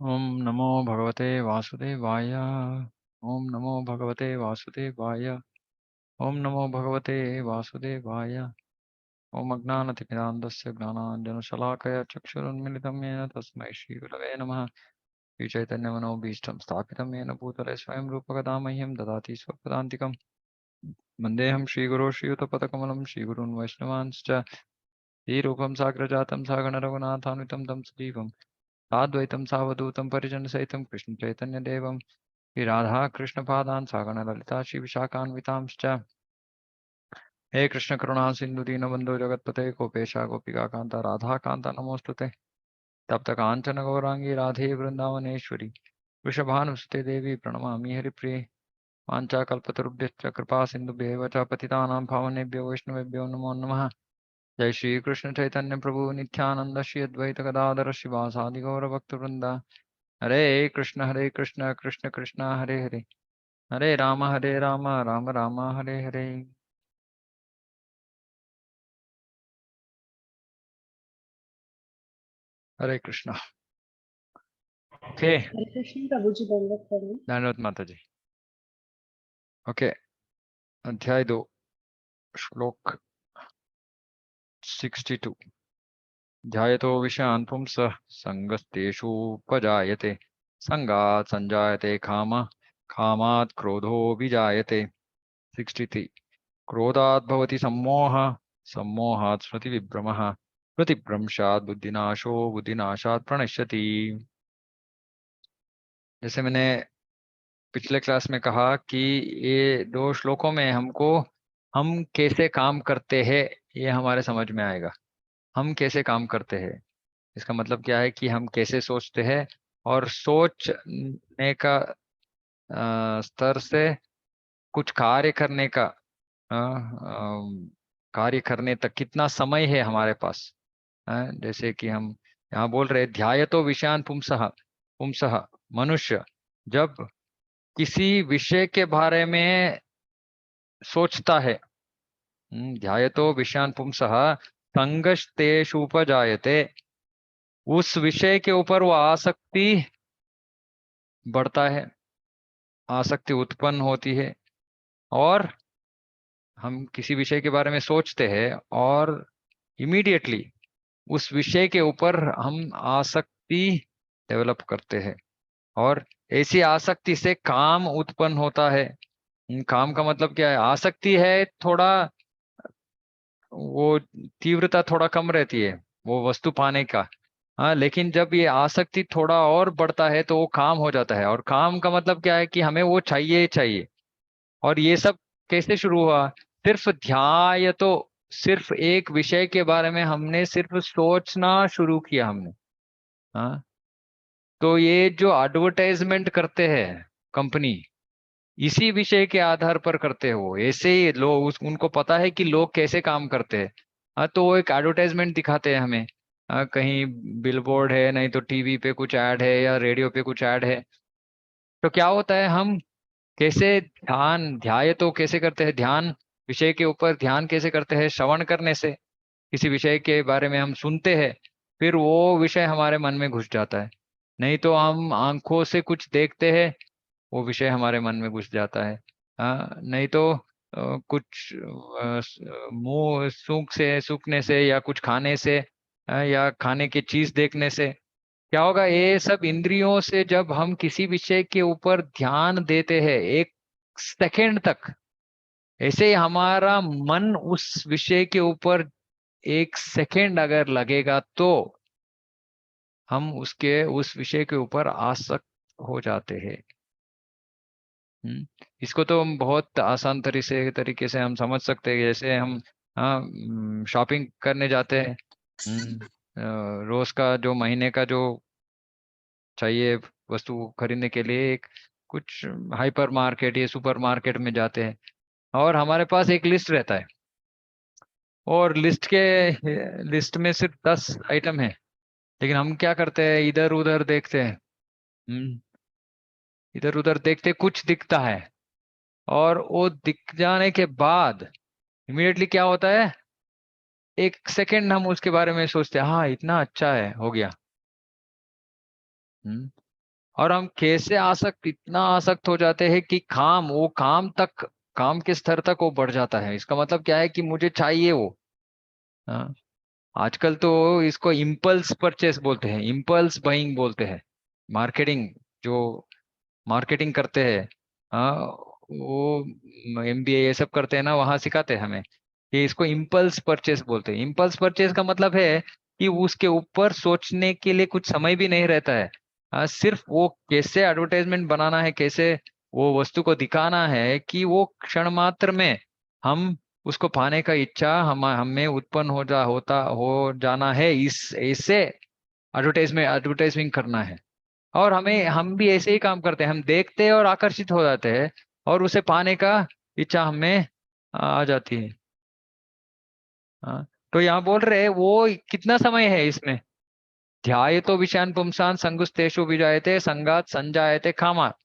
ओम नमो भगवते वासुदेवाय। ओम नमो भगवते वासुदेवाय। ओम नमो भगवते वासुदेवाय। ओम अज्ञानतिमिरान्धस्य ज्ञानाञ्जनशलाकया चक्षुरुन्मिलितं येन तस्मै श्रीगुरवे नमः। श्रीचैतन्यमनोभीष्टं स्थापितं येन भूतले स्वयं रूपकदा मह्यं ददाति स्वपदान्तिकं। वन्देऽहं श्रीगुरो श्रीयुतपदकमलं श्रीगुरून् वैष्णवांश्च श्रीरूपं साग्रजातं सागणरघुनाथान्वितं तं सजीवं साद्वैतं सावधूतं परिजनसहितं कृष्णचैतन्यदेवं श्रीराधा कृष्णपादान् सागणललिता श्रीविशाखान्वितांश्च। हे कृष्ण करुणा सिंधु दीनबंधु जगतपते गोपेशा गोपिका कांता राधा कांता नमोस्तुते। तप्त कांचन गौरांगी राधे वृंदावनेश्वरी वृषभानुसुते देवी प्रणमामि हरिप्रिये। वाञ्छाकल्पतरुभ्यश्च कृपा सिन्धुभ्येव च पतितानां पावनेभ्यो वैष्णवेभ्यो नमो नमः। जय श्री कृष्ण चैतन्य प्रभु नित्यानंद श्री अद्वैत गदाधर शिवासादि गौर भक्तवृंद। हरे कृष्ण कृष्ण कृष्ण हरे हरे हरे राम राम राम हरे हरे। हरे कृष्ण। ओके। हरे कृष्ण प्रभु जी दंडवत प्रणाम। धन्यवाद माता जी। ओके, अध्याय 2 श्लोक 62। ध्यायतो विषयान् पुंसः संगस्तेषुपजायते संगात् संजायते काम कामात् क्रोधो विजायते। 63। क्रोधात् भवति सम्मोहः सम्मोहात् स्मृतिविभ्रमः स्मृतिभ्रंशात् बुद्धिनाशो बुद्धिनाशात् प्रणश्यति। जैसे मैंने पिछले क्लास में कहा कि ये दो श्लोकों में हमको हम कैसे काम करते हैं ये हमारे समझ में आएगा। हम कैसे काम करते हैं इसका मतलब क्या है कि हम कैसे सोचते हैं, और सोचने का स्तर से कुछ कार्य करने का कार्य करने तक कितना समय है हमारे पास। जैसे कि हम यहाँ बोल रहे ध्यायतो विषयान् पुंसः। पुंसः मनुष्य जब किसी विषय के बारे में सोचता है, ध्यायतो विषयान् पुंसः संगस्तेषुपजायते, उस विषय के ऊपर वो आसक्ति बढ़ता है, आसक्ति उत्पन्न होती है। और हम किसी विषय के बारे में सोचते हैं और इमीडिएटली उस विषय के ऊपर हम आसक्ति डेवलप करते हैं, और ऐसी आसक्ति से काम उत्पन्न होता है। काम का मतलब क्या है? आसक्ति है थोड़ा, वो तीव्रता थोड़ा कम रहती है वो वस्तु पाने का। हाँ, लेकिन जब ये आसक्ति थोड़ा और बढ़ता है तो वो काम हो जाता है, और काम का मतलब क्या है कि हमें वो चाहिए ही चाहिए। और ये सब कैसे शुरू हुआ? सिर्फ ध्याय तो, सिर्फ एक विषय के बारे में हमने सिर्फ सोचना शुरू किया हमने। हाँ, तो ये जो एडवर्टाइजमेंट करते हैं कंपनी, इसी विषय के आधार पर करते हो। ऐसे ही लोग उनको पता है कि लोग कैसे काम करते हैं। हाँ, तो वो एक एडवर्टाइजमेंट दिखाते हैं हमें। कहीं बिलबोर्ड है, नहीं तो टीवी पे कुछ ऐड है या रेडियो पे कुछ ऐड है। तो क्या होता है, हम कैसे ध्याय तो कैसे करते हैं, ध्यान विषय के ऊपर ध्यान कैसे करते हैं? श्रवण करने से। किसी विषय के बारे में हम सुनते हैं, फिर वो विषय हमारे मन में घुस जाता है। नहीं तो हम आंखों से कुछ देखते हैं, वो विषय हमारे मन में घुस जाता है। नहीं तो कुछ मुंह सूखने से या कुछ खाने से, या खाने की चीज देखने से क्या होगा? ये सब इंद्रियों से जब हम किसी विषय के ऊपर ध्यान देते हैं एक सेकेंड तक, ऐसे ही हमारा मन उस विषय के ऊपर एक सेकेंड अगर लगेगा तो हम उसके उस विषय के ऊपर आसक्त हो जाते हैं। इसको तो हम बहुत आसान तरीके से हम समझ सकते हैं। जैसे हम शॉपिंग करने जाते हैं, रोज का जो महीने का जो चाहिए वस्तु खरीदने के लिए एक कुछ हाइपर मार्केट या सुपर मार्केट में जाते हैं, और हमारे पास एक लिस्ट रहता है, और लिस्ट में सिर्फ 10 आइटम है। लेकिन हम क्या करते हैं, इधर उधर देखते हैं। इधर उधर देखते कुछ दिखता है, और वो दिख जाने के बाद इमीडिएटली क्या होता है, एक सेकंड हम उसके बारे में सोचते हैं, हाँ इतना अच्छा है, हो गया। और हम कैसे आसक्त, इतना आसक्त हो जाते हैं कि वो काम के स्तर तक वो बढ़ जाता है। इसका मतलब क्या है कि मुझे चाहिए वो। हाँ, आजकल तो इसको इम्पल्स परचेस बोलते हैं, इम्पल्स बाइंग बोलते हैं। मार्केटिंग, जो मार्केटिंग करते हैं, हाँ, वो एमबीए ये सब करते हैं ना, वहां सिखाते हैं हमें कि इसको इम्पल्स परचेस बोलते हैं। इम्पल्स परचेस का मतलब है कि उसके ऊपर सोचने के लिए कुछ समय भी नहीं रहता है। सिर्फ वो कैसे एडवर्टाइजमेंट बनाना है, कैसे वो वस्तु को दिखाना है कि वो क्षण मात्र में हम उसको पाने का इच्छा हमें उत्पन्न हो जाना है, इस ऐसे एडवर्टाइजमेंट करना है। और हम भी ऐसे ही काम करते हैं, हम देखते हैं और आकर्षित हो जाते हैं, और उसे पाने का इच्छा हमें आ जाती है। हाँ, तो यहाँ बोल रहे हैं वो कितना समय है इसमें। ध्यायतो विषयान् पुंसान् संगुस्तेषु विजायते संगात् संजायते कामात्।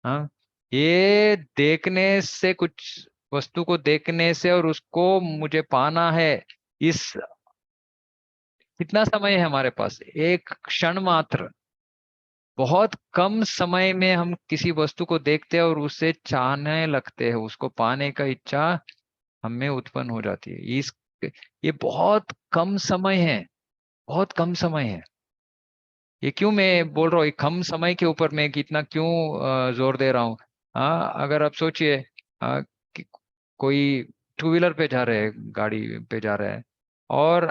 हाँ, ये देखने से, कुछ वस्तु को देखने से और उसको मुझे पाना है, इस कितना समय है हमारे पास, एक क्षण मात्र। बहुत कम समय में हम किसी वस्तु को देखते हैं और उसे चाहने लगते हैं, उसको पाने का इच्छा हमें उत्पन्न हो जाती है। ये बहुत कम समय है, बहुत कम समय है। ये क्यों मैं बोल रहा हूँ, ये कम समय के ऊपर मैं कितना क्यों जोर दे रहा हूँ। हाँ, अगर आप सोचिए, कि कोई टू व्हीलर पे जा रहे हैं, गाड़ी पे जा रहे हैं, और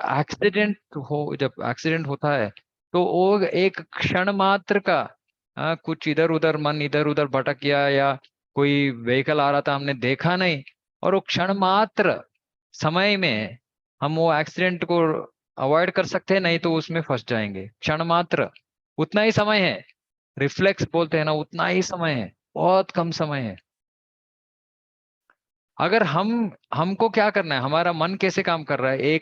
जब एक्सीडेंट होता है, तो वो एक क्षण मात्र का, कुछ इधर उधर मन इधर उधर भटक गया, या कोई व्हीकल आ रहा था हमने देखा नहीं, और वो क्षण मात्र समय में हम वो एक्सीडेंट को अवॉइड कर सकते हैं, नहीं तो उसमें फंस जाएंगे। क्षण मात्र, उतना ही समय है। रिफ्लेक्स बोलते हैं ना, उतना ही समय है, बहुत कम समय है। अगर हमको क्या करना है, हमारा मन कैसे काम कर रहा है,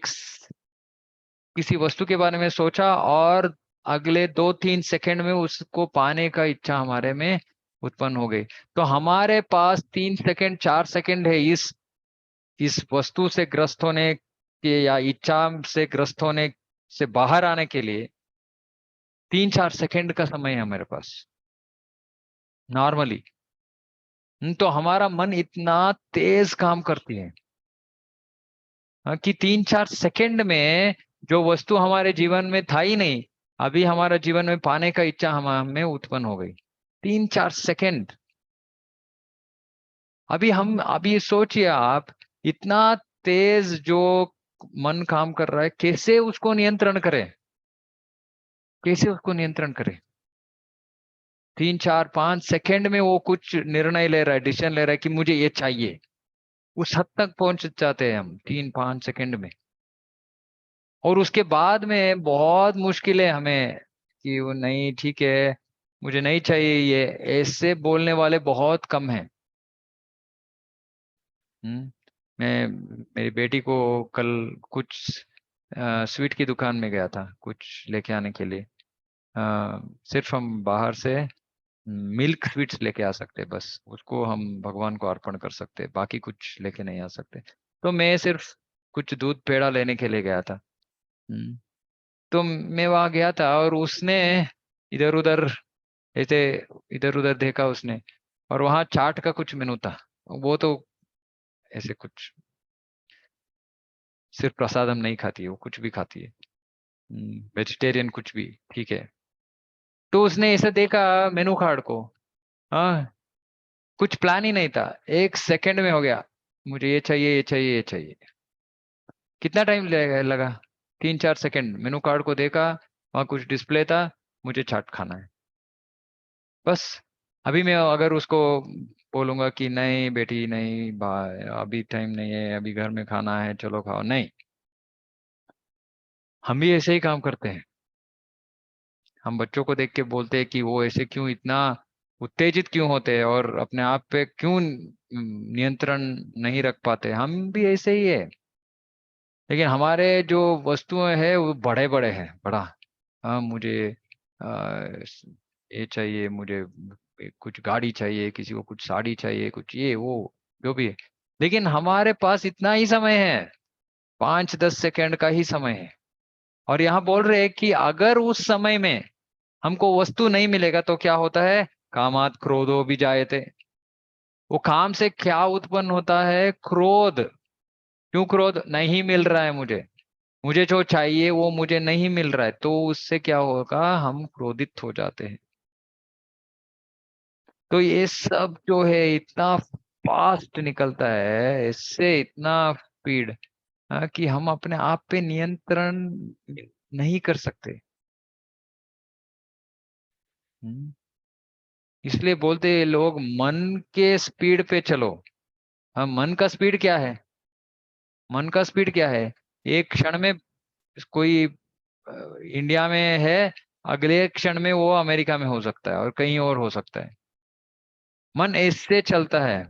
किसी वस्तु के बारे में सोचा और अगले 2-3 सेकंड में उसको पाने का इच्छा हमारे में उत्पन्न हो गई। तो हमारे पास 3 सेकंड 4 सेकंड है इस वस्तु से ग्रस्त होने के, या इच्छा से ग्रस्त होने से बाहर आने के लिए 3-4 सेकंड का समय है हमारे पास नॉर्मली। तो हमारा मन इतना तेज काम करती है, कि 3-4 सेकंड में जो वस्तु हमारे जीवन में था ही नहीं, अभी हमारा जीवन में पाने का इच्छा हमें उत्पन्न हो गई। 3-4 सेकंड। अभी सोचिए आप, इतना तेज जो मन काम कर रहा है, कैसे उसको नियंत्रण करें, कैसे उसको नियंत्रण करें। 3-4-5 सेकंड में वो कुछ निर्णय ले रहा है, डिसीजन ले रहा है कि मुझे ये चाहिए। उस हद तक पहुंच जाते हैं हम 3-5 सेकंड में। और उसके बाद में बहुत मुश्किल है हमें कि वो नहीं, ठीक है, मुझे नहीं चाहिए ये, ऐसे बोलने वाले बहुत कम हैं। मैं मेरी बेटी को कल कुछ स्वीट की दुकान में गया था कुछ लेके आने के लिए। सिर्फ हम बाहर से मिल्क स्वीट्स लेके आ सकते, बस उसको हम भगवान को अर्पण कर सकते, बाकी कुछ लेके नहीं आ सकते। तो मैं सिर्फ कुछ दूध पेड़ा लेने के लिए गया था। हम्म, तो मैं वहां गया था, और उसने इधर उधर ऐसे इधर उधर देखा उसने, और वहां चाट का कुछ मेनू था। वो तो ऐसे कुछ, सिर्फ प्रसादम नहीं खाती है, वो कुछ भी खाती है, वेजिटेरियन कुछ भी, ठीक है। तो उसने ऐसे देखा मेनू कार्ड को। हाँ, कुछ प्लान ही नहीं था, 1 सेकंड में हो गया, मुझे ये चाहिए, ये चाहिए, ये चाहिए। कितना टाइम लगा? 3-4 सेकंड। मेनू कार्ड को देखा, वहां कुछ डिस्प्ले था, मुझे चाट खाना है, बस। अभी मैं अगर उसको बोलूंगा कि नहीं बेटी नहीं, अभी टाइम नहीं है, अभी घर में खाना है, चलो खाओ, नहीं। हम भी ऐसे ही काम करते हैं। हम बच्चों को देख के बोलते हैं कि वो ऐसे क्यों इतना उत्तेजित क्यों होते हैं, और अपने आप पे क्यों नियंत्रण नहीं रख पाते। हम भी ऐसे ही है, लेकिन हमारे जो वस्तुएं हैं वो बड़े बड़े हैं, बड़ा। हाँ, मुझे ये चाहिए, मुझे कुछ गाड़ी चाहिए, किसी को कुछ साड़ी चाहिए, कुछ ये वो जो भी है। लेकिन हमारे पास इतना ही समय है, 5-10 सेकंड का ही समय है। और यहाँ बोल रहे हैं कि अगर उस समय में हमको वस्तु नहीं मिलेगा तो क्या होता है, कामात क्रोधो भी जायते। वो काम से क्या उत्पन्न होता है, क्रोध। क्यों क्रोध, नहीं मिल रहा है मुझे, मुझे जो चाहिए वो मुझे नहीं मिल रहा है, तो उससे क्या होगा, हम क्रोधित हो जाते हैं। तो ये सब जो है इतना फास्ट निकलता है, इससे इतना स्पीड, कि हम अपने आप पे नियंत्रण नहीं कर सकते। हम्म, इसलिए बोलते हैं लोग, मन के स्पीड पे चलो। हाँ, मन का स्पीड क्या है, मन का स्पीड क्या है, एक क्षण में कोई इंडिया में है, अगले क्षण में वो अमेरिका में हो सकता है और कहीं और हो सकता है। मन इससे चलता है,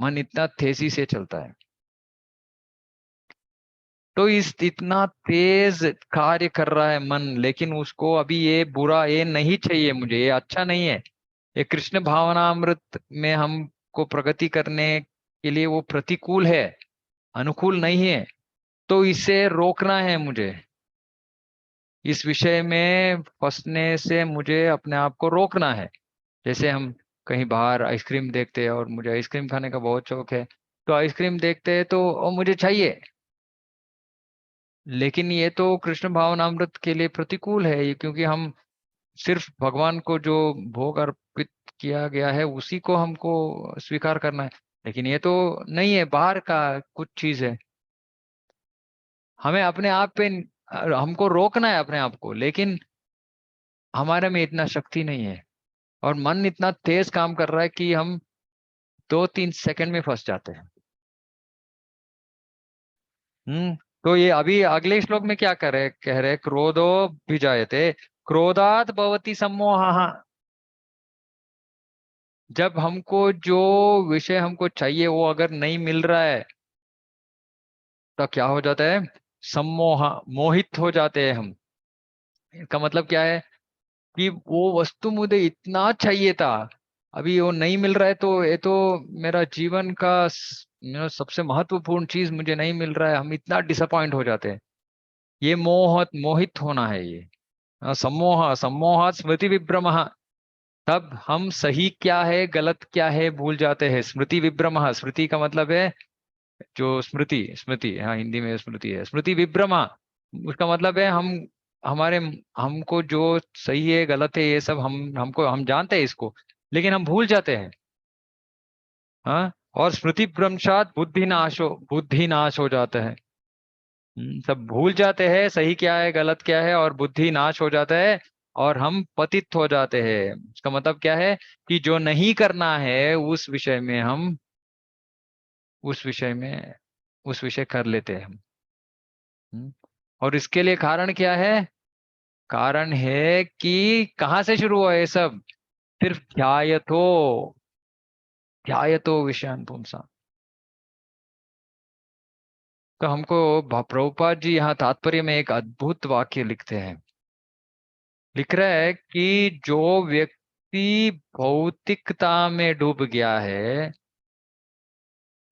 मन इतना तेजी से चलता है। तो इस इतना तेज कार्य कर रहा है मन, लेकिन उसको अभी ये बुरा, ये नहीं चाहिए मुझे, ये अच्छा नहीं है, ये कृष्ण भावनामृत में हमको प्रगति करने के लिए वो प्रतिकूल है, अनुकूल नहीं है। तो इसे रोकना है मुझे, इस विषय में फंसने से मुझे अपने आप को रोकना है। जैसे हम कहीं बाहर आइसक्रीम देखते हैं, और मुझे आइसक्रीम खाने का बहुत शौक है, तो आइसक्रीम देखते हैं तो वो मुझे चाहिए, लेकिन ये तो कृष्ण भावनामृत के लिए प्रतिकूल है, ये क्योंकि हम सिर्फ भगवान को जो भोग अर्पित किया गया है उसी को हमको स्वीकार करना है। लेकिन ये तो नहीं है, बाहर का कुछ चीज है, हमें अपने आप पे, हमको रोकना है अपने आप को, लेकिन हमारे में इतना शक्ति नहीं है, और मन इतना तेज काम कर रहा है कि हम 2-3 सेकंड में फंस जाते हैं। हम्म। तो ये अभी अगले श्लोक में क्या कह रहे, क्रोधो भिजायते, क्रोधात भवति सम्मोहः। जब हमको जो विषय हमको चाहिए वो अगर नहीं मिल रहा है, तो क्या हो जाता है, सम्मोह, मोहित हो जाते हैं हम। इसका मतलब क्या है, कि वो वस्तु मुझे इतना चाहिए था, अभी वो नहीं मिल रहा है, तो ये तो मेरा जीवन का मेरा सबसे महत्वपूर्ण चीज मुझे नहीं मिल रहा है, हम इतना डिसअपॉइंट हो जाते हैं। ये मोहित होना है ये। सम्मोह, सम्मोह स्मृति विभ्रम। तब हम सही क्या है गलत क्या है भूल जाते हैं। स्मृति विभ्रम, स्मृति का मतलब है जो स्मृति, स्मृति, हाँ हिंदी में स्मृति है, स्मृति विभ्रमा, उसका मतलब है हम, हमारे, हमको जो सही है गलत है ये सब हम जानते हैं इसको, लेकिन हम भूल जाते हैं। हाँ, और स्मृति भ्रंशात बुद्धि नाश हो जाता है। सब भूल जाते हैं, सही क्या है गलत क्या है, और बुद्धि नाश हो जाता है, और हम पतित हो जाते हैं। इसका मतलब क्या है, कि जो नहीं करना है उस विषय में हम, उस विषय में उस विषय कर लेते हैं हम। हम्म, और इसके लिए कारण क्या है, कारण है कि कहाँ से शुरू हुआ ये सब, सिर्फ ध्यायतो विषयान पुंसा। तो हमको प्रभुपाद जी यहाँ तात्पर्य में एक अद्भुत वाक्य लिखते हैं, लिख रहा है कि जो व्यक्ति भौतिकता में डूब गया है,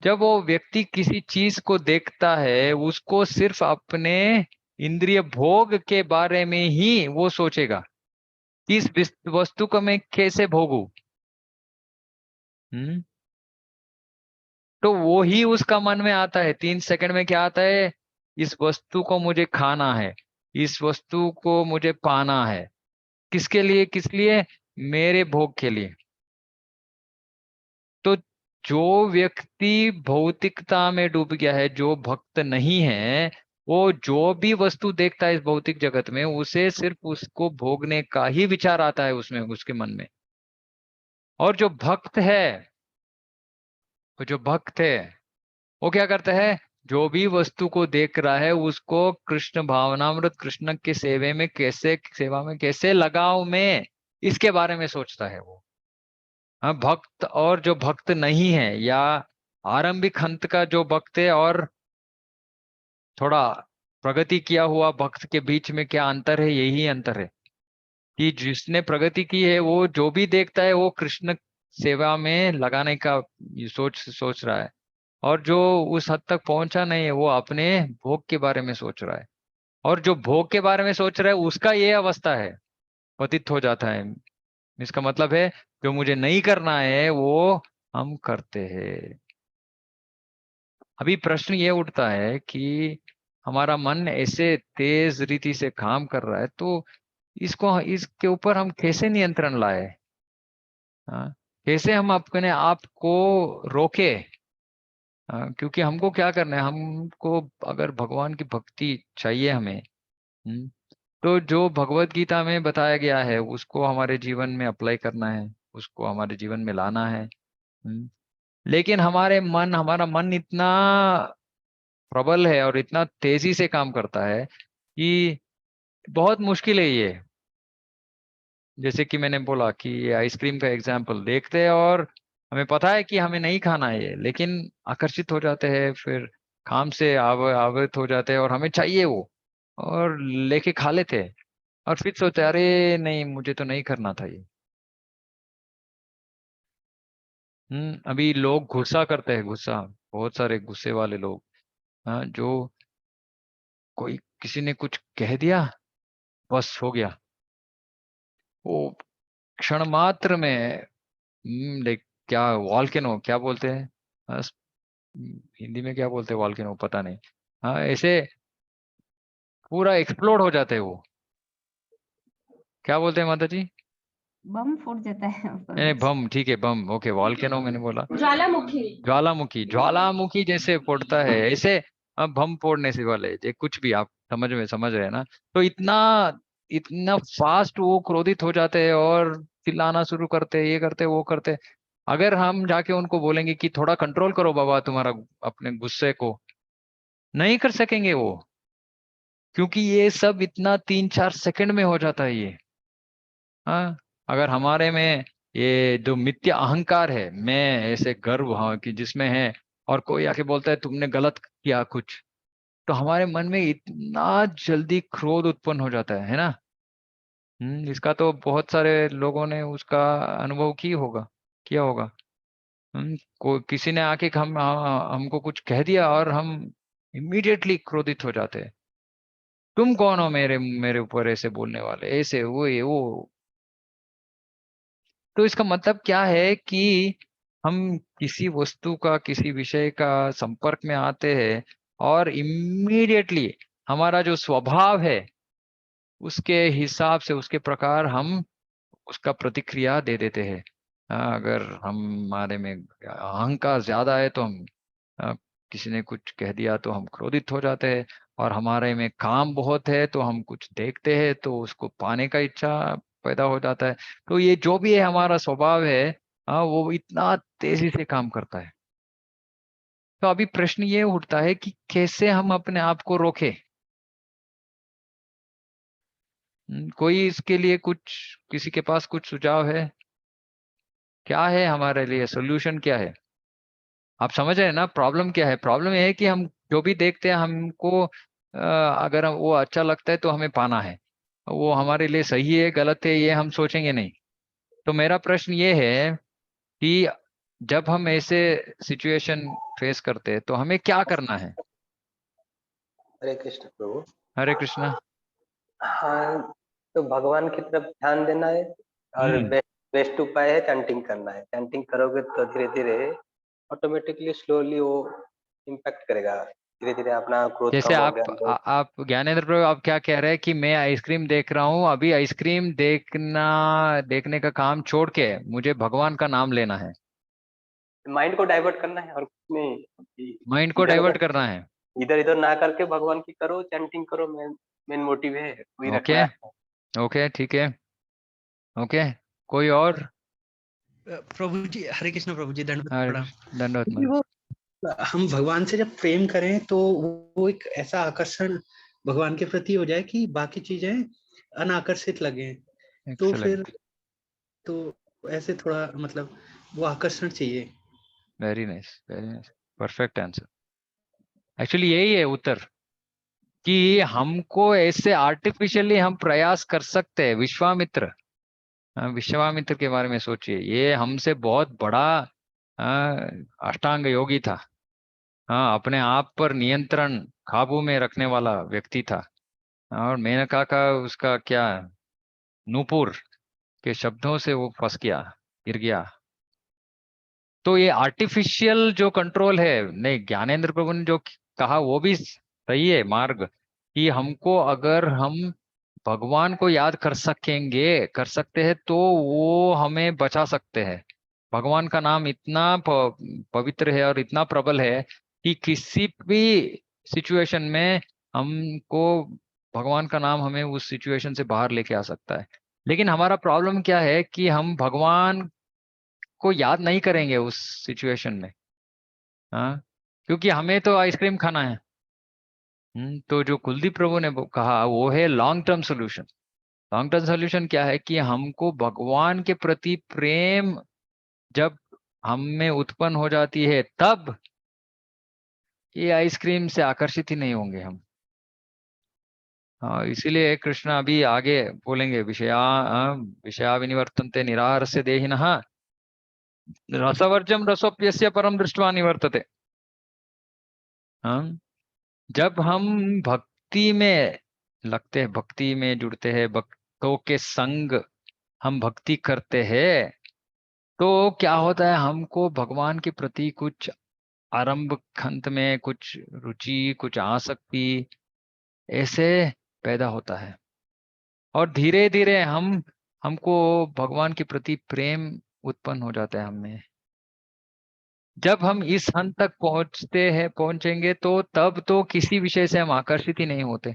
जब वो व्यक्ति किसी चीज को देखता है, उसको सिर्फ अपने इंद्रिय भोग के बारे में ही वो सोचेगा, कि इस वस्तु को मैं कैसे भोगूं। हम्म। तो वो ही उसका मन में आता है, 3 सेकंड में क्या आता है, इस वस्तु को मुझे खाना है, इस वस्तु को मुझे पाना है, किसके लिए, किस लिए, मेरे भोग के लिए। तो जो व्यक्ति भौतिकता में डूब गया है, जो भक्त नहीं है, वो जो भी वस्तु देखता है इस भौतिक जगत में, उसे सिर्फ उसको भोगने का ही विचार आता है उसमें, उसके मन में। और जो भक्त है, वो जो भक्त है, वो क्या करता है, जो भी वस्तु को देख रहा है उसको कृष्ण भावनामृत, कृष्ण के सेवे में कैसे, सेवा में कैसे लगाव में, इसके बारे में सोचता है वो। हाँ, भक्त और जो भक्त नहीं है, या आरंभिक हंत का जो भक्त है और थोड़ा प्रगति किया हुआ भक्त के बीच में क्या अंतर है, यही अंतर है, कि जिसने प्रगति की है वो जो भी देखता है वो कृष्ण सेवा में लगाने का ये सोच सोच रहा है, और जो उस हद तक पहुंचा नहीं है वो अपने भोग के बारे में सोच रहा है, और जो भोग के बारे में सोच रहा है उसका ये अवस्था है। पतित हो जाता है। इसका मतलब है जो मुझे नहीं करना है वो हम करते हैं। अभी प्रश्न ये उठता है कि हमारा मन ऐसे तेज रीति से काम कर रहा है, तो इसके ऊपर हम कैसे नियंत्रण लाए? हाँ, कैसे हम अपने आप को रोके? क्योंकि हमको क्या करना है, हमको अगर भगवान की भक्ति चाहिए हमें, हम्म, तो जो भगवत गीता में बताया गया है उसको हमारे जीवन में अप्लाई करना है, उसको हमारे जीवन में लाना है। लेकिन हमारा मन इतना प्रबल है और इतना तेजी से काम करता है कि बहुत मुश्किल है ये। जैसे कि मैंने बोला कि ये आइसक्रीम का एग्जाम्पल देखते हैं और हमें पता है कि हमें नहीं खाना है ये, लेकिन आकर्षित हो जाते हैं, फिर काम से आवृत हो जाते हैं और हमें चाहिए वो, और लेके खा लेते हैं। और फिर सोचते हैं, अरे नहीं, मुझे तो नहीं करना था ये। अभी लोग गुस्सा करते हैं, गुस्सा, बहुत सारे गुस्से वाले लोग। हाँ, जो कोई किसी ने कुछ कह दिया, बस हो गया वो, क्षण मात्र में। देख, क्या वॉल्केनो क्या बोलते हैं? बस, हिंदी में क्या बोलते हैं वॉल्केनो, पता नहीं। हाँ, ऐसे पूरा एक्सप्लोड हो जाते हैं वो। क्या बोलते हैं माता जी? बम फूट जाता है नहीं, ऊपर। बम, ठीक है, बम, ओके, वॉल्केनो मैंने बोला। ज्वालामुखी। ज्वालामुखी, ज्वालामुखी जैसे फोड़ता है ऐसे। अब बम फोड़ने से वाले ये कुछ भी आप समझ रहे हैं ना? तो इतना इतना फास्ट वो क्रोधित हो जाते हैं और चिल्लाना शुरू करते हैं, ये करते वो करते। अगर हम जाके उनको बोलेंगे कि थोड़ा कंट्रोल करो बाबा तुम्हारा अपने गुस्से को, नहीं कर सकेंगे वो, क्योंकि ये सब इतना 3-4 सेकंड में हो जाता है ये। हाँ, अगर हमारे में ये जो मिथ्या अहंकार है, मैं ऐसे गर्व, हाँ, कि जिसमें है, और कोई आके बोलता है तुमने गलत किया कुछ, तो हमारे मन में इतना जल्दी क्रोध उत्पन्न हो जाता है ना? इसका तो बहुत सारे लोगों ने उसका अनुभव किया होगा। किसी ने आके हमको कुछ कह दिया और हम इमीडिएटली क्रोधित हो जाते हैं। तुम कौन हो मेरे मेरे ऊपर ऐसे बोलने वाले, ऐसे वो ये वो। तो इसका मतलब क्या है कि हम किसी वस्तु का, किसी विषय का संपर्क में आते हैं और इमीडिएटली हमारा जो स्वभाव है उसके हिसाब से, उसके प्रकार हम उसका प्रतिक्रिया दे देते हैं। अगर हमारे में अहंकार ज्यादा है तो हम, अ, किसी ने कुछ कह दिया तो हम क्रोधित हो जाते हैं। और हमारे में काम बहुत है तो हम कुछ देखते हैं तो उसको पाने का इच्छा पैदा हो जाता है। तो ये जो भी है हमारा स्वभाव है, वो इतना तेजी से काम करता है। तो अभी प्रश्न ये उठता है कि कैसे हम अपने आप को रोके? कोई इसके लिए कुछ, किसी के पास कुछ सुझाव है? क्या है हमारे लिए सोल्यूशन, क्या है? आप समझ रहे हैं ना प्रॉब्लम क्या है? प्रॉब्लम ये है कि हम जो भी देखते हैं हमको, अगर वो अच्छा लगता है तो हमें पाना है। वो हमारे लिए सही है गलत है ये हम सोचेंगे नहीं। तो मेरा प्रश्न ये है कि जब हम ऐसे सिचुएशन फेस करते हैं तो हमें क्या करना है? हरे कृष्ण प्रभु। हरे कृष्णा। हाँ, तो भगवान की तरफ ध्यान देना है और हम्म बेस्ट उपाय है चैंटिंग करना है। चैंटिंग करोगे तो धीरे धीरे ऑटोमेटिकली स्लोली वो इम्पैक्ट करेगा। धीरे धीरे अपना क्रोध जैसे कम हो गया तो। आप ज्ञानेंद्र प्रभु, आप क्या कह रहे हैं कि मैं आइसक्रीम देख रहा हूँ, अभी आइसक्रीम देखने का काम छोड़ के मुझे भगवान का नाम लेना है? माइंड को डाइवर्ट करना है और कुछ नहीं। माइंड को इधर डाइवर्ट उधर करना है। इधर इधर ना करके भगवान की करो, चैंटिंग करो। मेन मेन मोटिव है वही ओके, रखना है। ओके, ठीक है, ओके। कोई और? प्रभु जी हरे कृष्ण। प्रभु जी दंडवत हरे प्रणाम। कृष्ण, दंडवत क्योंकि मन। वो हम भगवान से जब प्रेम करें तो वो एक ऐसा आकर्षण भगवान के प्रति हो जाए कि बाकी चीजें अनाकर्षित लगे। तो फिर एक्सलेंट, तो ऐसे थोड़ा मतलब वो आकर्षण चाहिए। Very nice, very nice, perfect answer. Actually यही है उत्तर, कि हमको ऐसे आर्टिफिशियली हम प्रयास कर सकते हैं। विश्वामित्र, विश्वामित्र के बारे में सोचिए, ये हमसे बहुत बड़ा अष्टांग योगी था। हाँ, अपने आप पर नियंत्रण काबू में रखने वाला व्यक्ति था। और मेनका का उसका क्या नूपुर के शब्दों से वो फंस गया, गिर गया। तो ये आर्टिफिशियल जो कंट्रोल है, नहीं, ज्ञानेंद्र प्रभु ने जो कहा वो भी सही है मार्ग, कि हमको अगर हम भगवान को याद कर सकेंगे, कर सकते हैं, तो वो हमें बचा सकते हैं। भगवान का नाम इतना पवित्र है और इतना प्रबल है कि किसी भी सिचुएशन में हमको भगवान का नाम हमें उस सिचुएशन से बाहर लेके आ सकता है। लेकिन हमारा प्रॉब्लम क्या है कि हम भगवान को याद नहीं करेंगे उस सिचुएशन में। हाँ, क्योंकि हमें तो आइसक्रीम खाना है। तो जो कुलदीप प्रभु ने कहा वो है long term solution. Long term solution क्या है कि हमको भगवान के प्रति प्रेम जब हम में उत्पन्न हो जाती है, तब ये आइसक्रीम से आकर्षित ही नहीं होंगे हम। हाँ, इसीलिए कृष्ण अभी आगे बोलेंगे, विषया विनिवर्तन्ते निराहार से देहिनः रसवर्जम रसोप्यस्य परम दृष्ट्वा निवर्तते। हम जब हम भक्ति में लगते हैं, भक्ति में जुड़ते हैं, भक्तों के संग हम भक्ति करते हैं, तो क्या होता है, हमको भगवान के प्रति कुछ आरंभ खंत में कुछ रुचि, कुछ आसक्ति ऐसे पैदा होता है। और धीरे धीरे हमको भगवान के प्रति प्रेम उत्पन्न हो जाता है हमें। जब हम इस हद तक पहुंचेंगे तो तब तो किसी विषय से हम आकर्षित ही नहीं होते।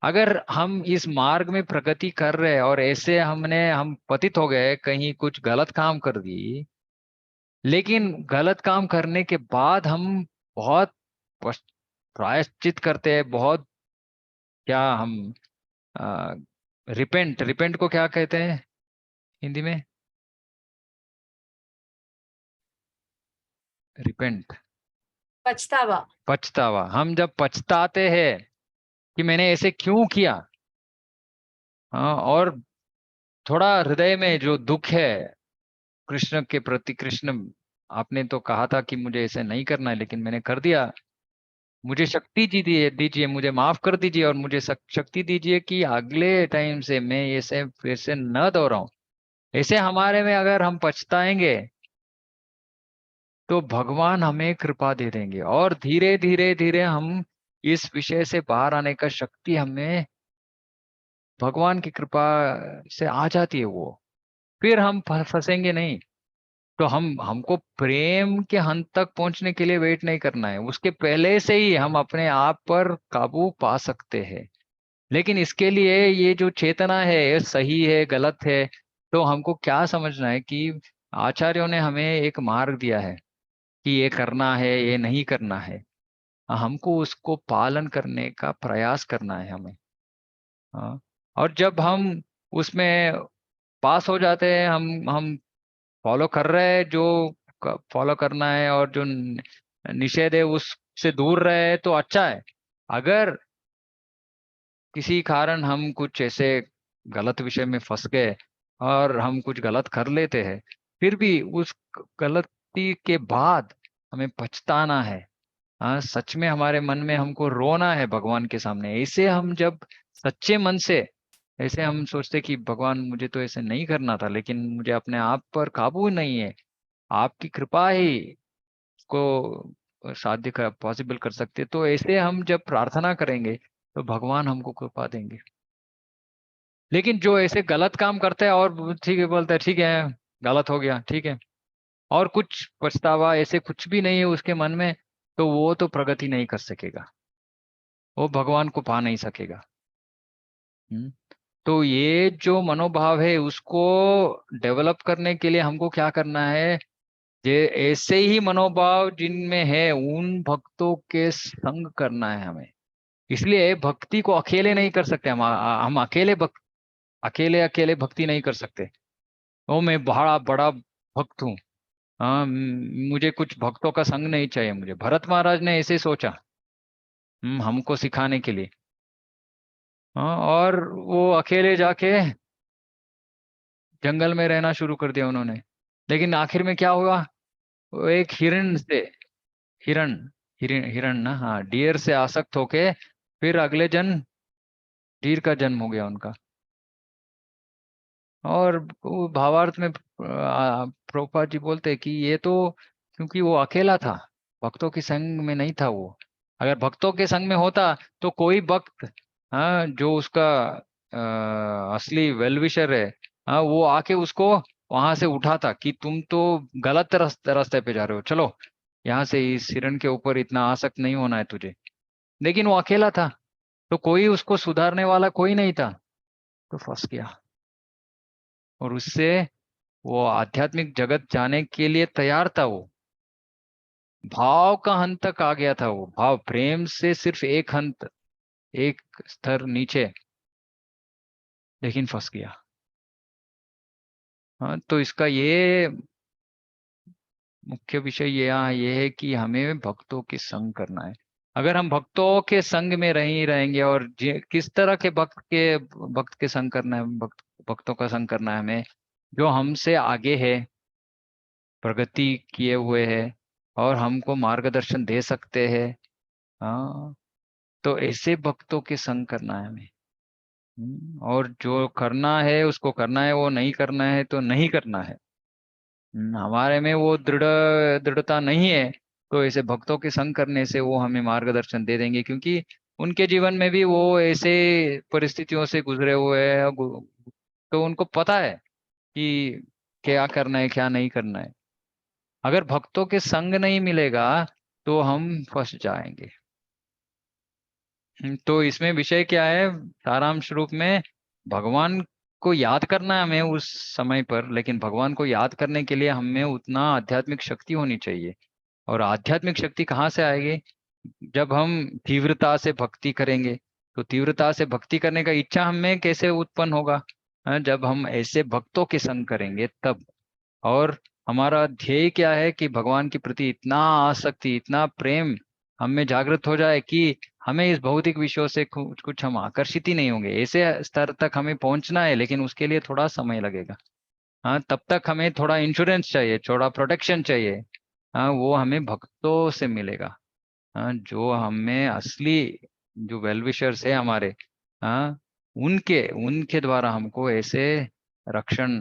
अगर हम इस मार्ग में प्रगति कर रहे हैं और ऐसे हम पतित हो गए, कहीं कुछ गलत काम कर दी, लेकिन गलत काम करने के बाद हम बहुत प्रायश्चित करते हैं, बहुत, क्या हम रिपेंट को क्या कहते हैं हिंदी में? रिपेंट, पछतावा। पछतावा। हम जब पछताते हैं कि मैंने ऐसे क्यों किया, हाँ, और थोड़ा हृदय में जो दुख है कृष्ण के प्रति, कृष्ण आपने तो कहा था कि मुझे ऐसे नहीं करना है, लेकिन मैंने कर दिया, मुझे शक्ति दीजिए, मुझे माफ कर दीजिए, और मुझे शक्ति दीजिए कि अगले टाइम से मैं ऐसे फिर से न दोहराऊं। ऐसे हमारे में अगर हम पछताएंगे तो भगवान हमें कृपा दे देंगे, और धीरे धीरे धीरे हम इस विषय से बाहर आने का शक्ति हमें भगवान की कृपा से आ जाती है। वो फिर हम फंसेंगे नहीं। तो हमको प्रेम के हद तक पहुंचने के लिए वेट नहीं करना है, उसके पहले से ही हम अपने आप पर काबू पा सकते हैं। लेकिन इसके लिए ये जो चेतना है, ये सही है गलत है, तो हमको क्या समझना है कि आचार्यों ने हमें एक मार्ग दिया है कि ये करना है, ये नहीं करना है, हमको उसको पालन करने का प्रयास करना है हमें। हाँ, और जब हम उसमें पास हो जाते हैं, हम फॉलो कर रहे हैं जो फॉलो करना है, और जो निषेध है उससे दूर रहे, तो अच्छा है। अगर किसी कारण हम कुछ ऐसे गलत विषय में फंस गए और हम कुछ गलत कर लेते हैं, फिर भी उस गलती के बाद हमें पछताना है। हाँ, सच में हमारे मन में हमको रोना है भगवान के सामने। ऐसे हम जब सच्चे मन से ऐसे हम सोचते कि भगवान मुझे तो ऐसे नहीं करना था, लेकिन मुझे अपने आप पर काबू नहीं है, आपकी कृपा ही को साध्य कर, पॉसिबल कर सकते, तो ऐसे हम जब प्रार्थना करेंगे तो भगवान हमको कृपा देंगे। लेकिन जो ऐसे गलत काम करते हैं और ठीक है बोलते हैं ठीक है गलत हो गया, ठीक है, और कुछ पछतावा ऐसे कुछ भी नहीं है उसके मन में, तो वो तो प्रगति नहीं कर सकेगा, वो भगवान को पा नहीं सकेगा। तो ये जो मनोभाव है उसको डेवलप करने के लिए हमको क्या करना है, ये ऐसे ही मनोभाव जिनमें है उन भक्तों के संग करना है हमें। इसलिए भक्ति को अकेले नहीं कर सकते हम अकेले अकेले भक्ति नहीं कर सकते। ओ मैं बड़ा बड़ा भक्त हूँ, हाँ, मुझे कुछ भक्तों का संग नहीं चाहिए। मुझे भरत महाराज ने ऐसे सोचा हमको सिखाने के लिए, हाँ, और वो अकेले जाके जंगल में रहना शुरू कर दिया उन्होंने। लेकिन आखिर में क्या हुआ, वो एक हिरण से, हिरण हिरण हिरण ना, हाँ, डियर से आसक्त होके फिर अगले जन्म डियर का जन्म हो गया उनका। और वो भावार्थ में प्रभुपाद जी बोलते कि ये तो क्योंकि वो अकेला था, भक्तों के संग में नहीं था वो। अगर भक्तों के संग में होता तो कोई भक्त, हाँ, जो उसका असली वेलविशर है, हाँ, वो आके उसको वहां से उठाता कि तुम तो गलत रास्ते पे जा रहे हो, चलो यहाँ से, इस हिरण के ऊपर इतना आसक्त नहीं होना है तुझे। लेकिन वो अकेला था, तो कोई उसको सुधारने वाला कोई नहीं था, तो फंस गया। और उससे वो आध्यात्मिक जगत जाने के लिए तैयार था, वो भाव का हंत तक आ गया था, वो भाव प्रेम से सिर्फ एक हंत, एक स्तर नीचे, लेकिन फंस गया। हाँ, तो इसका ये मुख्य विषय ये है कि हमें भक्तों के संग करना है। अगर हम भक्तों के संग में नहीं रहेंगे, और किस तरह के भक्त के संग करना है, भक्तों का संग करना है हमें, जो हमसे आगे है, प्रगति किए हुए है, और हमको मार्गदर्शन दे सकते हैं। हाँ, तो ऐसे भक्तों के संग करना है हमें। और जो करना है उसको करना है, वो नहीं करना है तो नहीं करना है। हमारे में वो दृढ़ता नहीं है, तो ऐसे भक्तों के संग करने से वो हमें मार्गदर्शन दे देंगे, क्योंकि उनके जीवन में भी वो ऐसे परिस्थितियों से गुजरे हुए हैं, तो उनको पता है कि क्या करना है क्या नहीं करना है। अगर भक्तों के संग नहीं मिलेगा तो हम फंस जाएंगे। तो इसमें विषय क्या है, सारांश रूप में, भगवान को याद करना है हमें उस समय पर, लेकिन भगवान को याद करने के लिए हमें उतना आध्यात्मिक शक्ति होनी चाहिए। और आध्यात्मिक शक्ति कहाँ से आएगी, जब हम तीव्रता से भक्ति करेंगे। तो तीव्रता से भक्ति करने का इच्छा हमें कैसे उत्पन्न होगा, जब हम ऐसे भक्तों के संग करेंगे तब। और हमारा ध्येय क्या है कि भगवान के प्रति इतना आसक्ति, इतना प्रेम हम में जागृत हो जाए कि हमें इस भौतिक विषयों से कुछ हम आकर्षित ही नहीं होंगे। ऐसे स्तर तक हमें पहुंचना है, लेकिन उसके लिए थोड़ा समय लगेगा। हाँ, तब तक हमें थोड़ा इंश्योरेंस चाहिए, थोड़ा प्रोटेक्शन चाहिए। हाँ, वो हमें भक्तों से मिलेगा। हाँ, जो हमें असली, जो वेलविशर्स है हमारे, हाँ, उनके उनके द्वारा हमको ऐसे रक्षण,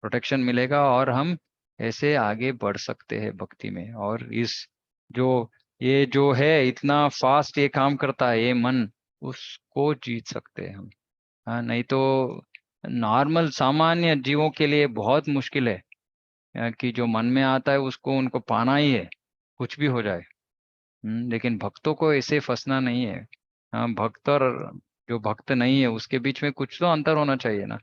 प्रोटेक्शन मिलेगा, और हम ऐसे आगे बढ़ सकते हैं भक्ति में। और इस जो ये जो है इतना फास्ट ये काम करता है ये मन, उसको जीत सकते हैं हम। हाँ, नहीं तो नॉर्मल सामान्य जीवों के लिए बहुत मुश्किल है, कि जो मन में आता है उसको उनको पाना ही है, कुछ भी हो जाए। लेकिन भक्तों को ऐसे फंसना नहीं है। हाँ, भक्त और जो भक्त नहीं है उसके बीच में कुछ तो अंतर होना चाहिए ना।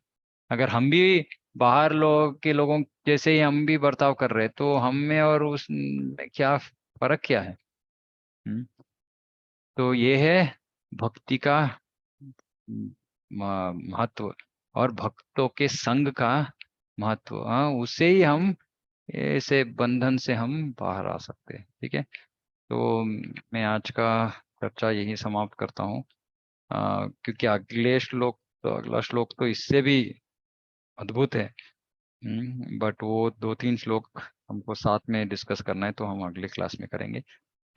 अगर हम भी बाहर लोगों जैसे ही हम भी बर्ताव कर रहे हैं, तो हम में और उस में क्या फर्क क्या है। हम्म, तो ये है भक्ति का महत्व, और भक्तों के संग का महत्व। हाँ, उससे ही हम ऐसे बंधन से हम बाहर आ सकते हैं। ठीक है, तो मैं आज का चर्चा यही समाप्त करता हूँ, क्योंकि अगला श्लोक तो इससे भी अद्भुत है। बट वो 2-3 श्लोक हमको साथ में डिस्कस करना है, तो हम अगले क्लास में करेंगे।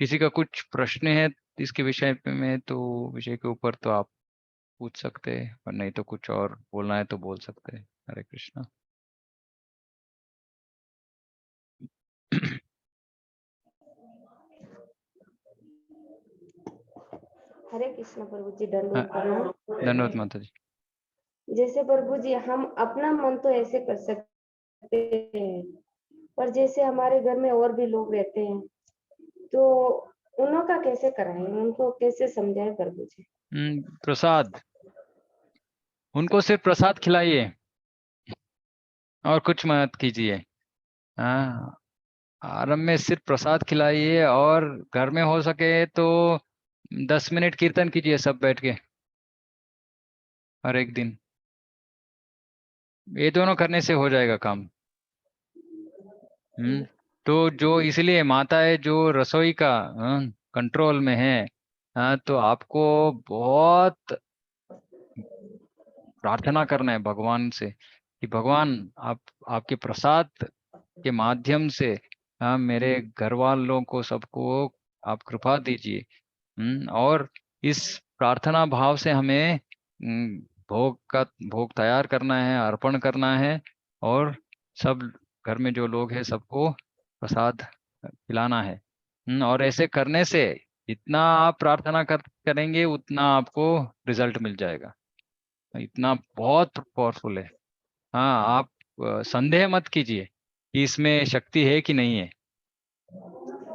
किसी का कुछ प्रश्न है इसके विषय में, तो विषय के ऊपर तो आप पूछ सकते हैं, और नहीं तो कुछ और बोलना है तो बोल सकते हैं। हरे कृष्णा। हरे कृष्ण प्रभु जी, दंडवत प्रणाम। धन्यवाद माता जी। जैसे प्रभु जी हम अपना मन तो ऐसे कर सकते हैं, पर जैसे हमारे घर में और भी लोग रहते हैं, तो उन्हों का कैसे कराएं, उनको कैसे समझाएं प्रभु जी? प्रसाद, उनको सिर्फ प्रसाद खिलाइए और कुछ मत कीजिए। हाँ, आरंभ में सिर्फ प्रसाद खिलाइए, और घर में हो सके तो 10 मिनट कीर्तन कीजिए सब बैठ के, हर एक दिन। ये दोनों करने से हो जाएगा काम। तो जो इसलिए माता है जो रसोई का कंट्रोल में है, तो आपको बहुत प्रार्थना करना है भगवान से कि भगवान, आप आपके प्रसाद के माध्यम से मेरे घर वालों को सबको आप कृपा दीजिए। और इस प्रार्थना भाव से हमें भोग तैयार करना है, अर्पण करना है, और सब घर में जो लोग हैं सबको प्रसाद खिलाना है। और ऐसे करने से जितना आप प्रार्थना करेंगे उतना आपको रिजल्ट मिल जाएगा। इतना बहुत पावरफुल है। हाँ, आप संदेह मत कीजिए कि इसमें शक्ति है कि नहीं है।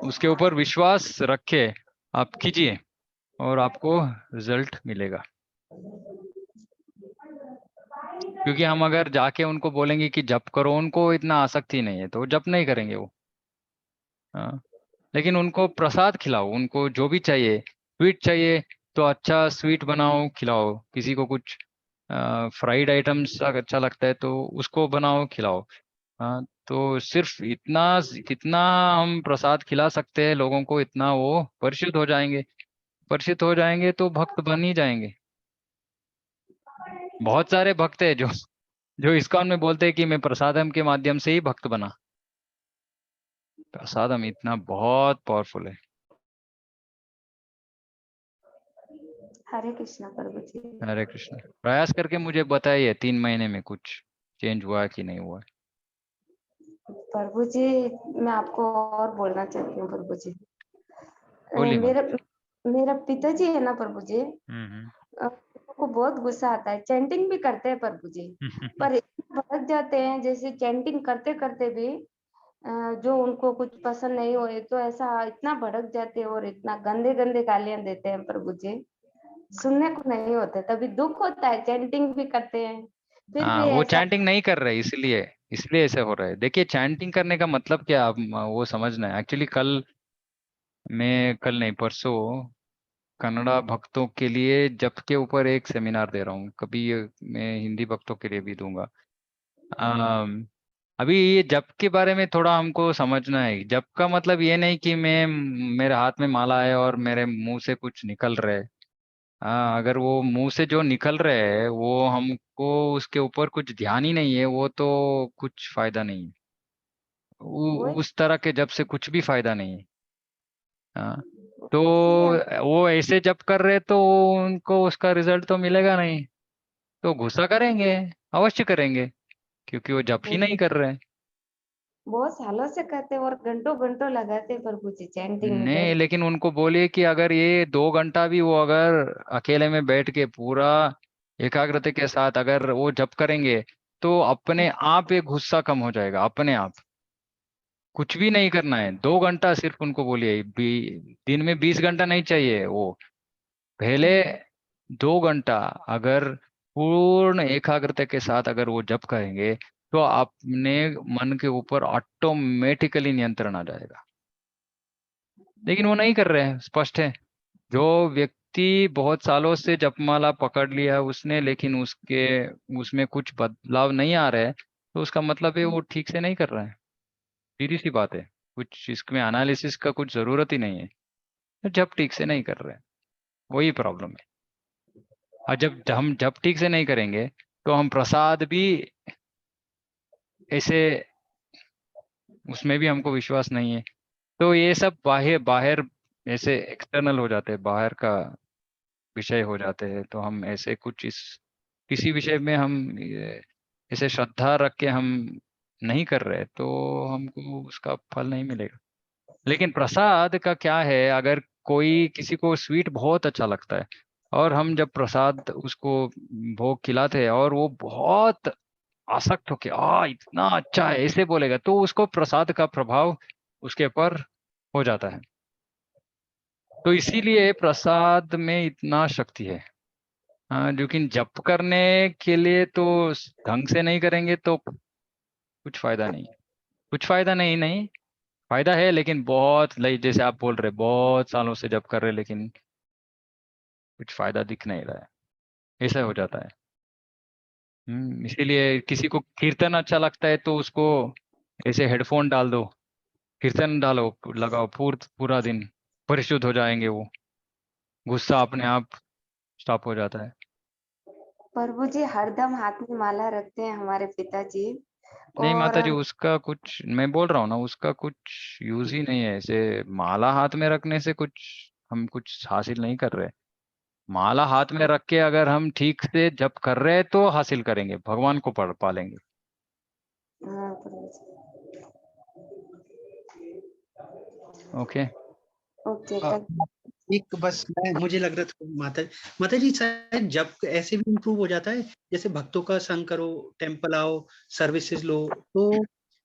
उसके ऊपर विश्वास रख के आप कीजिए और आपको रिजल्ट मिलेगा। क्योंकि हम अगर जाके उनको बोलेंगे कि जप करो, उनको इतना आसक्ति नहीं है तो वो जप नहीं करेंगे वो। हाँ, लेकिन उनको प्रसाद खिलाओ, उनको जो भी चाहिए, स्वीट चाहिए तो अच्छा स्वीट बनाओ खिलाओ, किसी को कुछ फ्राइड आइटम्स अच्छा लगता है तो उसको बनाओ खिलाओ। हाँ, तो सिर्फ इतना इतना हम प्रसाद खिला सकते हैं लोगों को, इतना वो परिचित हो जाएंगे। परिचित हो जाएंगे तो भक्त बन ही जाएंगे। बहुत सारे भक्त है जो जो इस्कॉन में बोलते हैं कि मैं प्रसादम के माध्यम से ही भक्त बना। प्रसादम इतना बहुत पावरफुल है। हरे कृष्णा प्रभु जी। हरे कृष्ण। प्रयास करके मुझे बताइए 3 महीने में कुछ चेंज हुआ कि नहीं हुआ। प्रभु जी, मैं आपको और बोलना चाहती हूँ प्रभु जी। बोलिए माँ। मेरा मेरा पिताजी है ना प्रभु जी, हम्म को बहुत गुस्सा आता है। चैंटिंग भी करते हैं प्रभु जी, पर इतना भड़क जाते हैं, जैसे चैंटिंग करते करते भी जो उनको कुछ पसंद नहीं हो तो ऐसा इतना भड़क जाते हैं और इतना गंदे गंदे गालियां देते हैं प्रभु जी, सुनने को नहीं होते। तभी दुख होता है। चैंटिंग भी करते हैं फिर हाँ, भी वो ऐसा। चैंटिंग नहीं कर रहे इसलिए इसलिए ऐसे हो रहा है। देखिए, चैंटिंग करने का मतलब क्या आप वो समझना है। एक्चुअली कल नहीं परसों कन्नड़ा भक्तों के लिए जप के ऊपर एक सेमिनार दे रहा हूँ। कभी मैं हिंदी भक्तों के लिए भी दूंगा। अम, अभी ये जप के बारे में थोड़ा हमको समझना है। जप का मतलब ये नहीं कि मेरे हाथ में माला है और मेरे मुंह से कुछ निकल रहा है। हाँ, अगर वो मुंह से जो निकल रहे है वो हमको उसके ऊपर कुछ ध्यान ही नहीं है, वो तो कुछ फायदा नहीं है। वो उस तरह के जप से कुछ भी फायदा नहीं है। हाँ, तो इसलिए हम वो ऐसे जप कर रहे तो उनको उसका रिजल्ट तो मिलेगा नहीं। तो गुस्सा करेंगे, अवश्य करेंगे, क्योंकि वो जप ही नहीं कर रहे हैं। बहुत सालों से करते हैं और घंटों घंटों लगाते हैं प्रभु जी चैंटिंग में नहीं, बैठ। लेकिन उनको बोलिए कि अगर ये 2 घंटा भी वो अगर अकेले में बैठ के पूरा एकाग्रता के साथ अगर वो जप करेंगे तो अपने आप ये गुस्सा कम हो जाएगा अपने आप। कुछ भी नहीं करना है, 2 घंटा सिर्फ उनको बोलिए। दिन में 20 घंटा नहीं चाहिए वो। पहले 2 घंटा अगर पूर्ण एकाग्रता के साथ अगर वो जप करेंगे तो अपने मन के ऊपर ऑटोमेटिकली नियंत्रण आ जाएगा। लेकिन वो नहीं कर रहे हैं, स्पष्ट है। जो व्यक्ति बहुत सालों से जपमाला पकड़ लिया है उसने, लेकिन उसमें कुछ बदलाव नहीं आ रहा है, तो उसका मतलब है वो ठीक से नहीं कर रहा है। सीधी सी बात है। कुछ इसमें एनालिसिस का कुछ जरूरत ही नहीं है। तो जब ठीक से नहीं कर रहे हैं, वही प्रॉब्लम है। और जब हम जब ठीक से नहीं करेंगे तो हम प्रसाद भी ऐसे, उसमें भी हमको विश्वास नहीं है। तो ये सब बाहर बाहर ऐसे एक्सटर्नल हो जाते हैं, बाहर का विषय हो जाते हैं। तो हम ऐसे कुछ इस किसी विषय में हम ऐसे श्रद्धा रख के हम नहीं कर रहे तो हमको उसका फल नहीं मिलेगा। लेकिन प्रसाद का क्या है, अगर कोई किसी को स्वीट बहुत अच्छा लगता है और हम जब प्रसाद उसको भोग खिलाते हैं और वो बहुत आसक्त होके इतना अच्छा है ऐसे बोलेगा तो उसको प्रसाद का प्रभाव उसके ऊपर हो जाता है। तो इसीलिए प्रसाद में इतना शक्ति है। हाँ, लेकिन जप करने के लिए तो ढंग से नहीं करेंगे तो कुछ फायदा नहीं है। कुछ फायदा नहीं, नहीं फायदा है, लेकिन बहुत जैसे आप बोल रहे बहुत सालों से जप कर रहे लेकिन कुछ फायदा दिख नहीं रहा है, ऐसा हो जाता है। इसीलिए किसी को कीर्तन अच्छा लगता है तो उसको ऐसे हेडफोन डाल दो, कीर्तन डालो, लगाओ पूरा दिन, परिशुद्ध हो जाएंगे वो। गुस्सा अपने आप स्टॉप हो जाता है। प्रभु जी हरदम हाथ में माला रखते हैं हमारे पिताजी। नहीं और माता जी, उसका कुछ मैं बोल रहा हूँ ना, उसका कुछ यूज ही नहीं है। ऐसे माला हाथ में रखने से कुछ हम कुछ हासिल नहीं कर रहे। माला हाथ में रख के अगर हम ठीक से जप कर रहे हैं तो हासिल करेंगे, भगवान को पालेंगे। हाँ प्रभु जी। ओके। ओके अ, एक बस मुझे लग रहा था माता जी शायद जब ऐसे भी इम्प्रूव हो जाता है, जैसे भक्तों का संग करो, टेम्पल आओ, सर्विसेज लो, तो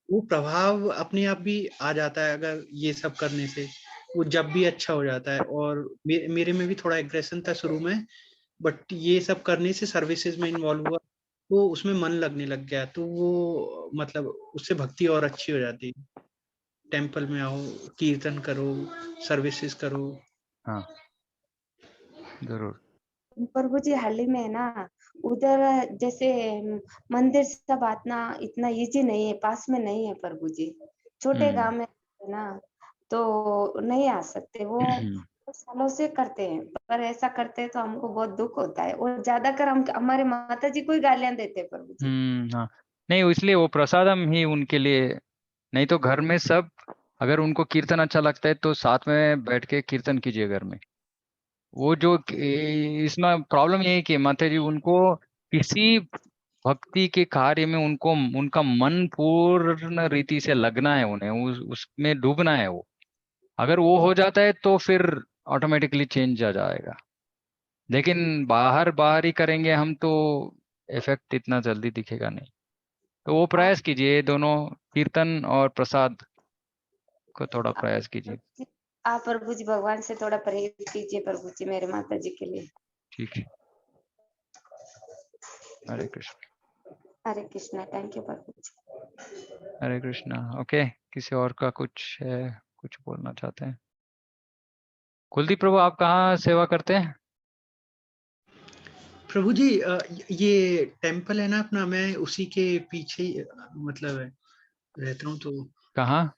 वो प्रभाव अपने आप भी आ जाता है। अगर ये सब करने से वो जब भी अच्छा हो जाता है। और मेरे में भी थोड़ा एग्रेशन था शुरू में, बट ये सब करने से सर्विसेज में इन्वॉल्व हुआ तो उसमें मन लगने लग गया, तो वो मतलब उससे भक्ति और अच्छी हो जाती है। टेम्पल में आओ, कीर्तन करो, सर्विसेज करो। हाँ जरूर। प्रभु जी हाल ही में है ना, उधर जैसे मंदिर सब आना इतना इजी नहीं है, पास में नहीं है प्रभु जी, छोटे गांव में है ना, तो नहीं आ सकते। वो सालों से करते हैं, पर ऐसा करते हैं तो हमको बहुत दुख होता है। और ज्यादातर हम हमारे माता जी को ही गालियां देते हैं प्रभु जी। हाँ नहीं, इसलिए वो प्रसादम ही उनके लिए, नहीं तो घर में सब, अगर उनको कीर्तन अच्छा लगता है तो साथ में बैठ के कीर्तन कीजिए घर में। वो जो इसमें प्रॉब्लम ये है कि माता जी उनको किसी भक्ति के कार्य में उनको उनका मन पूर्ण रीति से लगना है, उन्हें उसमें डूबना है। वो अगर वो हो जाता है तो फिर ऑटोमेटिकली चेंज आ जाएगा। लेकिन बाहर बाहर ही करेंगे हम तो इफेक्ट इतना जल्दी दिखेगा नहीं। तो वो प्रयास कीजिए, दोनों कीर्तन और प्रसाद को थोड़ा प्रयास कीजिए। आप प्रभु जी भगवान से थोड़ा परहेज कीजिए प्रभु जी, मेरे माता जी के लिए। ठीक है। Hare Krishna. Hare Krishna. Thank you Prabhu ji. Hare Krishna. Okay, किसी और का कुछ है, कुछ बोलना चाहते हैं? कुलदीप प्रभु, आप कहाँ सेवा करते हैं? प्रभु जी ये टेम्पल है ना अपना, मैं उसी के पीछे ही, मतलब रहता हूँ। तो कहाँ?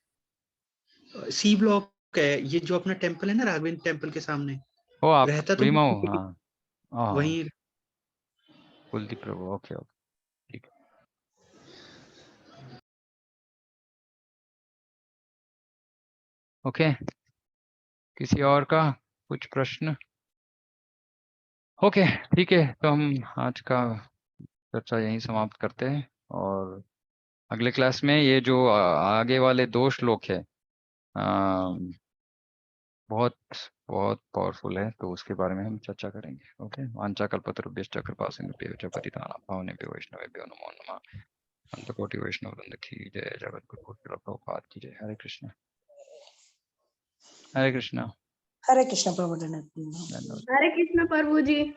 सी ब्लॉक है ये जो अपना टेम्पल है ना, राघवेंद्र टेम्पल के सामने। ओ, आप रहता तो रीमा हो? मैं हाँ हाँ, वहीं। कुलदीप प्रभु। ओके ओके, ठीक है। ओके, किसी और का कुछ प्रश्न? ओके ठीक है, तो हम आज का चर्चा यहीं समाप्त करते हैं। और अगले क्लास में ये जो आगे वाले 2 श्लोक है, बहुत बहुत पावरफुल है, तो उसके बारे में हम चर्चा करेंगे। ओके। वांछा कल्पतरुभ्यश्च कृपा सिंधुभ्यश्च पतितानां पावनेभ्यो वैष्णवेभ्यो नमो नमः। अंतकोटि वैष्णव वृंद की जय। जगत गुरु प्रभुपाद की जय। हरे कृष्ण। हरे कृष्ण। हरे कृष्ण प्रभु। धन्यवाद। धन्यवाद। हरे कृष्ण प्रभु जी।